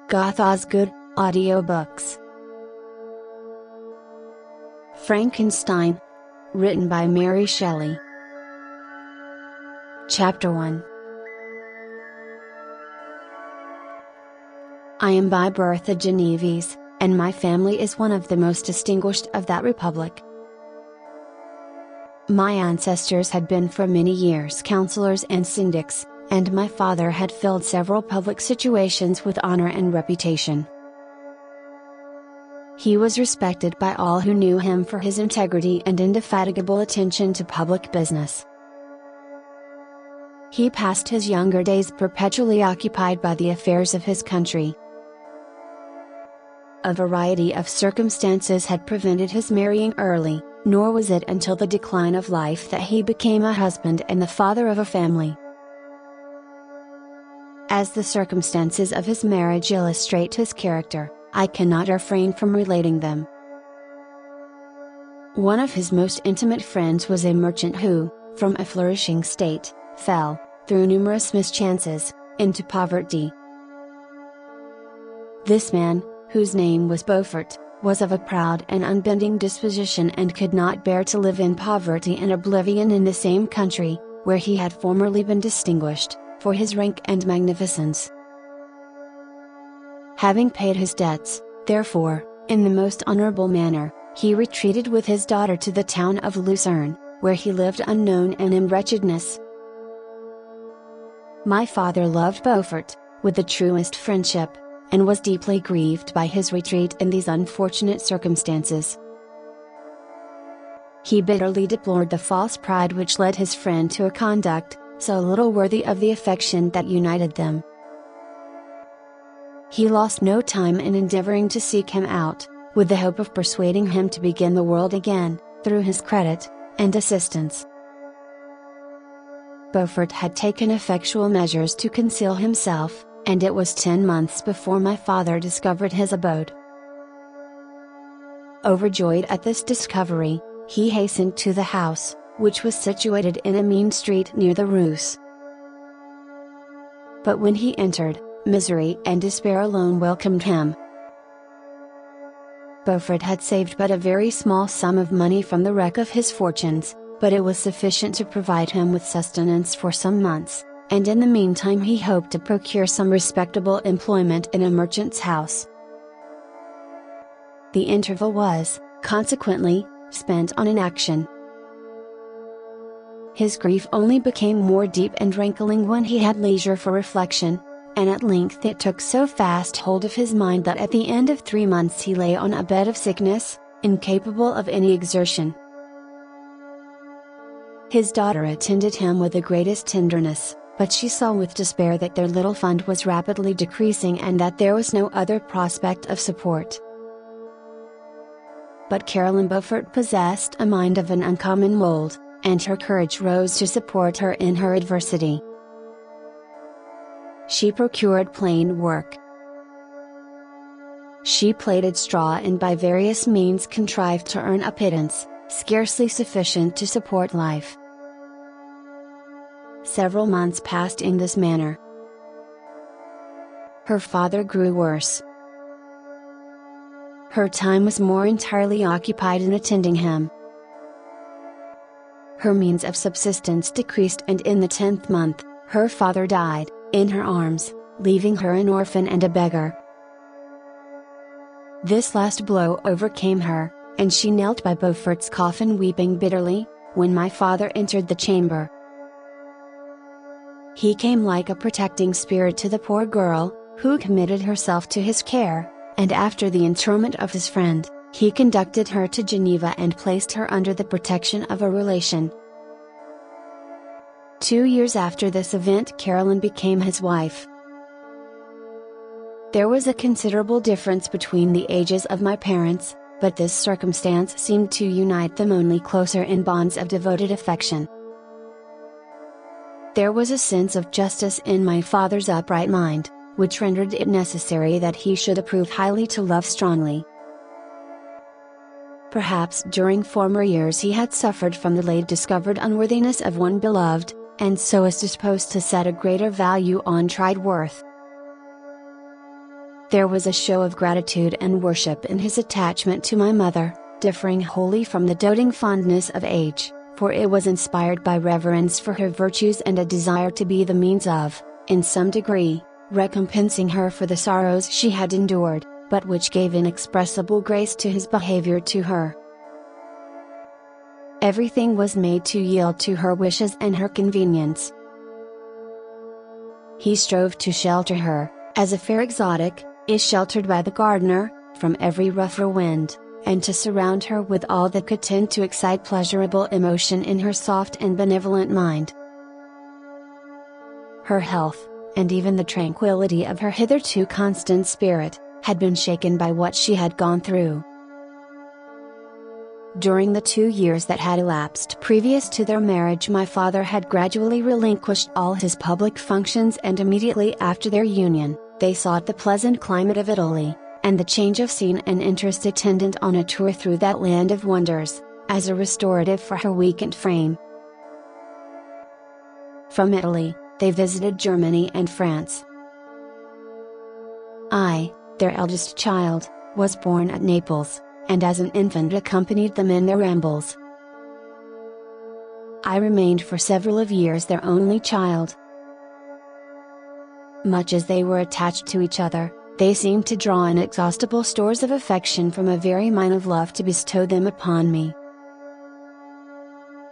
Goth Ozgood, Audiobooks. Frankenstein. Written by Mary Shelley. Chapter 1. I am by birth a Genevese, and my family is one of the most distinguished of that republic. My ancestors had been for many years councillors and syndics, and my father had filled several public situations with honor and reputation. He was respected by all who knew him for his integrity and indefatigable attention to public business. He passed his younger days perpetually occupied by the affairs of his country. A variety of circumstances had prevented his marrying early, nor was it until the decline of life that he became a husband and the father of a family. As the circumstances of his marriage illustrate his character, I cannot refrain from relating them. One of his most intimate friends was a merchant who, from a flourishing state, fell, through numerous mischances, into poverty. This man, whose name was Beaufort, was of a proud and unbending disposition and could not bear to live in poverty and oblivion in the same country, where he had formerly been distinguished for his rank and magnificence. Having paid his debts, therefore, in the most honorable manner, he retreated with his daughter to the town of Lucerne, where he lived unknown and in wretchedness. My father loved Beaufort, with the truest friendship, and was deeply grieved by his retreat in these unfortunate circumstances. He bitterly deplored the false pride which led his friend to a conduct so little worthy of the affection that united them. He lost no time in endeavoring to seek him out, with the hope of persuading him to begin the world again, through his credit and assistance. Beaufort had taken effectual measures to conceal himself, and it was 10 months before my father discovered his abode. Overjoyed at this discovery, he hastened to the house, which was situated in a mean street near the Reuss. But when he entered, misery and despair alone welcomed him. Beaufort had saved but a very small sum of money from the wreck of his fortunes, but it was sufficient to provide him with sustenance for some months, and in the meantime he hoped to procure some respectable employment in a merchant's house. The interval was, consequently, spent on inaction. His grief only became more deep and rankling when he had leisure for reflection, and at length it took so fast hold of his mind that at the end of 3 months he lay on a bed of sickness, incapable of any exertion. His daughter attended him with the greatest tenderness, but she saw with despair that their little fund was rapidly decreasing and that there was no other prospect of support. But Caroline Beaufort possessed a mind of an uncommon mold, and her courage rose to support her in her adversity. She procured plain work. She plaited straw and by various means contrived to earn a pittance, scarcely sufficient to support life. Several months passed in this manner. Her father grew worse. Her time was more entirely occupied in attending him. Her means of subsistence decreased, and in the 10th month, her father died, in her arms, leaving her an orphan and a beggar. This last blow overcame her, and she knelt by Beaufort's coffin weeping bitterly, when my father entered the chamber. He came like a protecting spirit to the poor girl, who committed herself to his care, and after the interment of his friend, he conducted her to Geneva and placed her under the protection of a relation. 2 years after this event Caroline became his wife. There was a considerable difference between the ages of my parents, but this circumstance seemed to unite them only closer in bonds of devoted affection. There was a sense of justice in my father's upright mind, which rendered it necessary that he should approve highly to love strongly. Perhaps during former years he had suffered from the late discovered unworthiness of one beloved, and so is disposed to set a greater value on tried worth. There was a show of gratitude and worship in his attachment to my mother, differing wholly from the doting fondness of age, for it was inspired by reverence for her virtues and a desire to be the means of, in some degree, recompensing her for the sorrows she had endured, but which gave inexpressible grace to his behavior to her. Everything was made to yield to her wishes and her convenience. He strove to shelter her, as a fair exotic is sheltered by the gardener, from every rougher wind, and to surround her with all that could tend to excite pleasurable emotion in her soft and benevolent mind. Her health, and even the tranquility of her hitherto constant spirit, had been shaken by what she had gone through. During the 2 years that had elapsed previous to their marriage, my father had gradually relinquished all his public functions, and immediately after their union, they sought the pleasant climate of Italy, and the change of scene and interest attendant on a tour through that land of wonders, as a restorative for her weakened frame. From Italy, they visited Germany and France. I, their eldest child, was born at Naples, and as an infant accompanied them in their rambles. I remained for several years their only child. Much as they were attached to each other, they seemed to draw inexhaustible stores of affection from a very mine of love to bestow them upon me.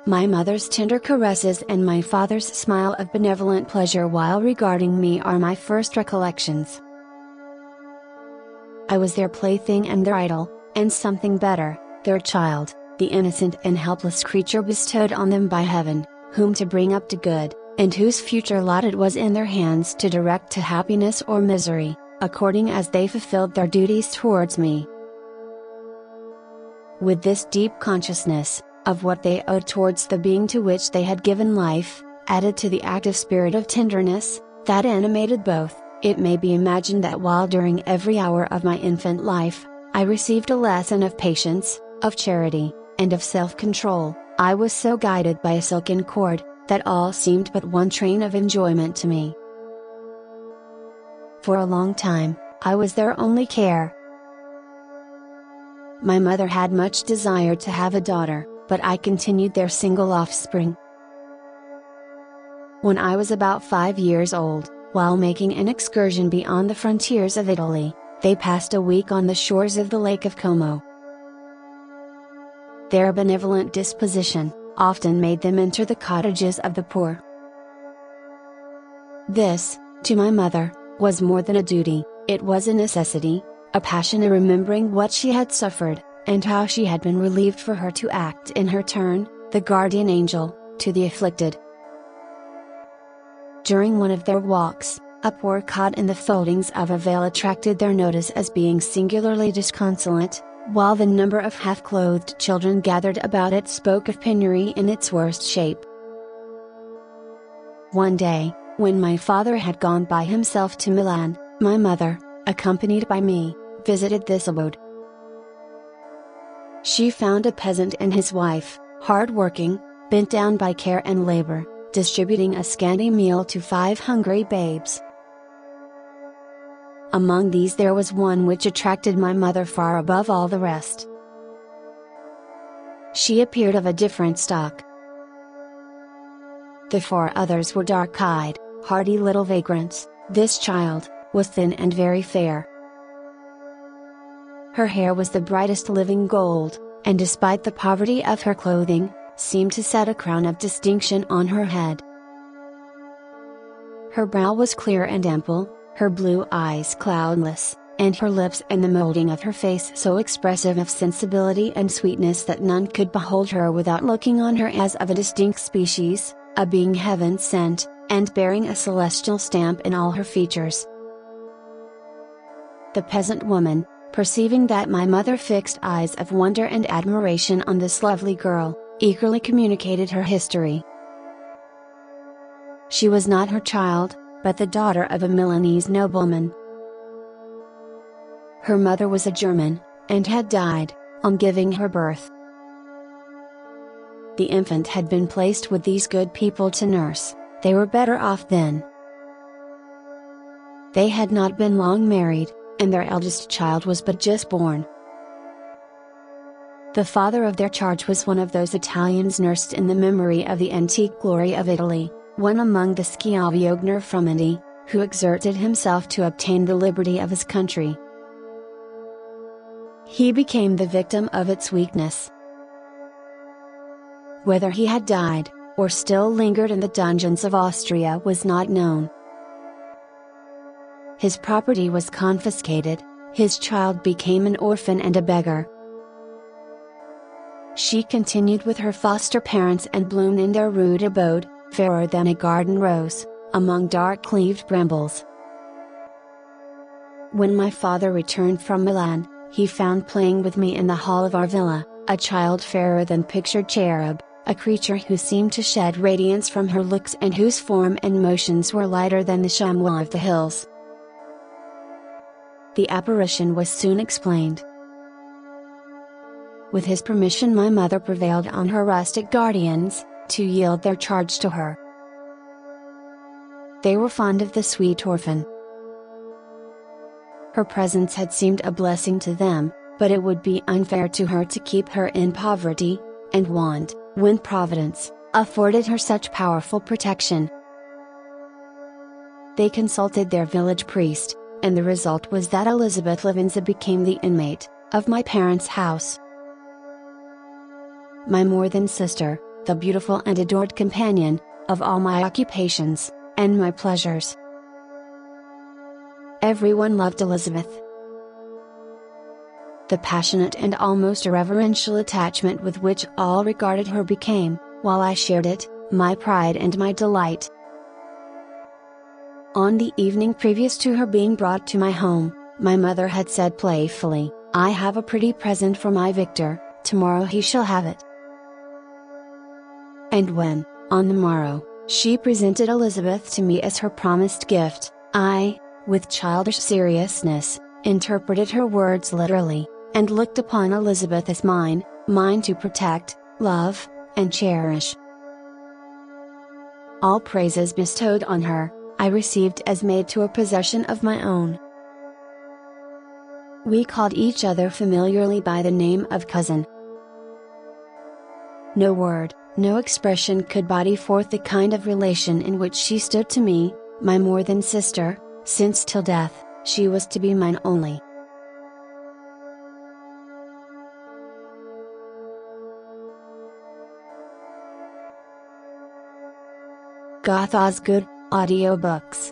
My mother's tender caresses and my father's smile of benevolent pleasure while regarding me are my first recollections. I was their plaything and their idol, and something better, their child, the innocent and helpless creature bestowed on them by Heaven, whom to bring up to good, and whose future lot it was in their hands to direct to happiness or misery, according as they fulfilled their duties towards me. With this deep consciousness, of what they owed towards the being to which they had given life, added to the active spirit of tenderness, that animated both, it may be imagined that while during every hour of my infant life, I received a lesson of patience, of charity, and of self-control, I was so guided by a silken cord, that all seemed but one train of enjoyment to me. For a long time, I was their only care. My mother had much desired to have a daughter, but I continued their single offspring. When I was about 5 years old, while making an excursion beyond the frontiers of Italy, they passed a week on the shores of the Lake of Como. Their benevolent disposition often made them enter the cottages of the poor. This, to my mother, was more than a duty, it was a necessity, a passion in remembering what she had suffered, and how she had been relieved, for her to act in her turn, the guardian angel, to the afflicted. During one of their walks, a poor cot in the foldings of a veil attracted their notice as being singularly disconsolate, while the number of half-clothed children gathered about it spoke of penury in its worst shape. One day, when my father had gone by himself to Milan, my mother, accompanied by me, visited this abode. She found a peasant and his wife, hard-working, bent down by care and labor, distributing a scanty meal to 5 hungry babes. Among these there was one which attracted my mother far above all the rest. She appeared of a different stock. The 4 others were dark-eyed, hardy little vagrants. This child was thin and very fair. Her hair was the brightest living gold, and despite the poverty of her clothing, seemed to set a crown of distinction on her head. Her brow was clear and ample, her blue eyes cloudless, and her lips and the molding of her face so expressive of sensibility and sweetness that none could behold her without looking on her as of a distinct species, a being heaven sent, and bearing a celestial stamp in all her features. The peasant woman, perceiving that my mother fixed eyes of wonder and admiration on this lovely girl, eagerly communicated her history. She was not her child, but the daughter of a Milanese nobleman. Her mother was a German, and had died, on giving her birth. The infant had been placed with these good people to nurse. They were better off then. They had not been long married, and their eldest child was but just born. The father of their charge was one of those Italians nursed in the memory of the antique glory of Italy, one among the Schiavi from Italy, who exerted himself to obtain the liberty of his country. He became the victim of its weakness. Whether he had died, or still lingered in the dungeons of Austria was not known. His property was confiscated, his child became an orphan and a beggar. She continued with her foster parents and bloomed in their rude abode, fairer than a garden rose, among dark-leaved brambles. When my father returned from Milan, he found playing with me in the hall of our villa, a child fairer than pictured cherub, a creature who seemed to shed radiance from her looks and whose form and motions were lighter than the chamois of the hills. The apparition was soon explained. With his permission, my mother prevailed on her rustic guardians to yield their charge to her. They were fond of the sweet orphan. Her presence had seemed a blessing to them, but it would be unfair to her to keep her in poverty and want, when Providence afforded her such powerful protection. They consulted their village priest, and the result was that Elizabeth Lavenza became the inmate of my parents' house. My more than sister, the beautiful and adored companion of all my occupations and my pleasures. Everyone loved Elizabeth. The passionate and almost irreverential attachment with which all regarded her became, while I shared it, my pride and my delight. On the evening previous to her being brought to my home, my mother had said playfully, "I have a pretty present for my Victor, tomorrow he shall have it." And when, on the morrow, she presented Elizabeth to me as her promised gift, I, with childish seriousness, interpreted her words literally, and looked upon Elizabeth as mine to protect, love, and cherish. All praises bestowed on her, I received as made to a possession of my own. We called each other familiarly by the name of cousin. No word, no expression could body forth the kind of relation in which she stood to me, my more than sister, since till death, she was to be mine only. Goth Ozgood, Audiobooks.